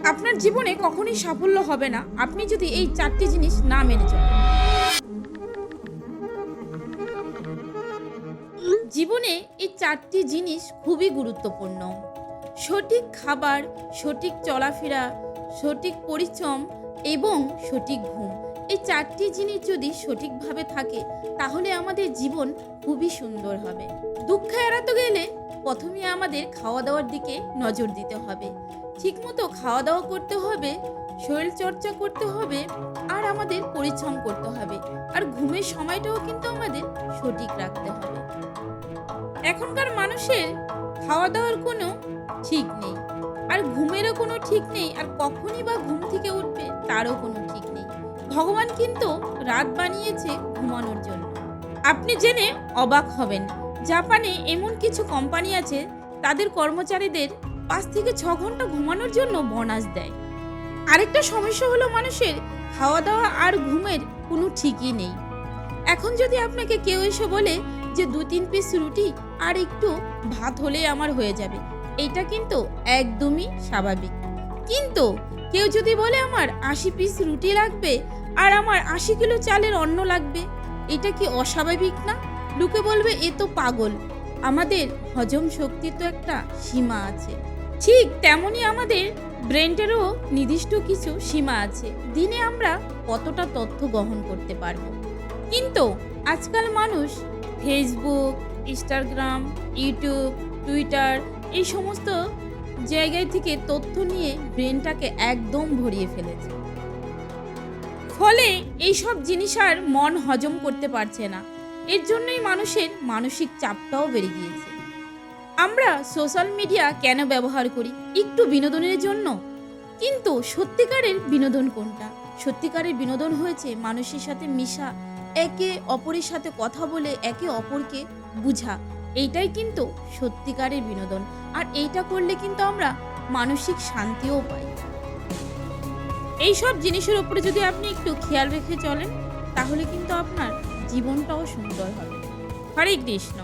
আপনার জীবনে কখনোই সাফল্য হবে না আপনি যদি এই 4টি জিনিস না মেনে চলেন। জীবনে এই 4টি জিনিস খুবই গুরুত্বপূর্ণ। সঠিক খাবার, সঠিক চলাফেরা, সঠিক পরিশ্রম এবং সঠিক ঘুম। এই 4টি জিনিস যদি সঠিকভাবে থাকে তাহলে আমাদের জীবন খুবই সুন্দর হবে। দুঃখ এড়াতে গেলে প্রথমে আমাদের খাওয়া দাওয়ার দিকে নজর দিতে হবে। ঠিকমতো খাওয়া দাওয়া করতে হবে, শরীর চর্চা করতে হবে, আর আমাদের পরিশ্রম করতে হবে। আর ঘুমের সময়টাও কিন্তু আমাদের সঠিক রাখতে হবে। এখনকার মানুষের খাওয়া দাওয়ার কোনো ঠিক নেই, আর ঘুমেরও কোনো ঠিক নেই, আর কখনই বা ঘুম থেকে উঠবে তারও কোনো ঠিক নেই। ভগবান কিন্তু রাত বানিয়েছে ঘুমানোর জন্য। আপনি জেনে অবাক হবেন, জাপানে এমন কিছু কোম্পানি আছে তাদের কর্মচারীদের 5 থেকে 6 ঘন্টা ঘুমানোর জন্য বোনাস দেয়। আরেকটা সমস্যা হলো মানুষের খাওয়া দাওয়া আর ঘুমের কোনো ঠিকই নেই। এখন যদি আপনাকে কেউ এসে বলে যে 2-3 পিস রুটি আর একটু ভাত হলেই আমার হয়ে যাবে, এটা কিন্তু একদমই স্বাভাবিক। কিন্তু কেউ যদি বলে আমার 80 পিস রুটি লাগবে আর আমার 80 কিলো চালের অন্ন লাগবে, এটা কি অস্বাভাবিক না? লোকে বলবে এ তো পাগল। আমাদের হজম শক্তির তো একটা সীমা আছে। ঠিক তেমনই আমাদের ব্রেনটেরও নির্দিষ্ট কিছু সীমা আছে। দিনে আমরা কতটা তথ্য গ্রহণ করতে পারবো। কিন্তু আজকাল মানুষ ফেসবুক, ইনস্টাগ্রাম, ইউটিউব, টুইটার এই সমস্ত জায়গায় থেকে তথ্য নিয়ে ব্রেনটাকে একদম ভরিয়ে ফেলেছে। ফলে এইসব জিনিস আর মন হজম করতে পারছে না। এর জন্যই মানুষের মানসিক চাপটাও বেড়ে গিয়েছে। আমরা সোশ্যাল মিডিয়া কেন ব্যবহার করি? একটু বিনোদনের জন্য। কিন্তু সত্যিকারের বিনোদন কোনটা? সত্যিকারের বিনোদন হয়েছে মানুষের সাথে মিশা, একে অপরের সাথে কথা বলে একে অপরকে বুঝা। এইটাই কিন্তু সত্যিকারের বিনোদন। আর এইটা করলে কিন্তু আমরা মানসিক শান্তিও পাই। এইসব জিনিসের উপরে যদি আপনি একটু খেয়াল রেখে চলেন তাহলে কিন্তু আপনার জীবনটাও সুন্দর হবে। হরে কৃষ্ণ।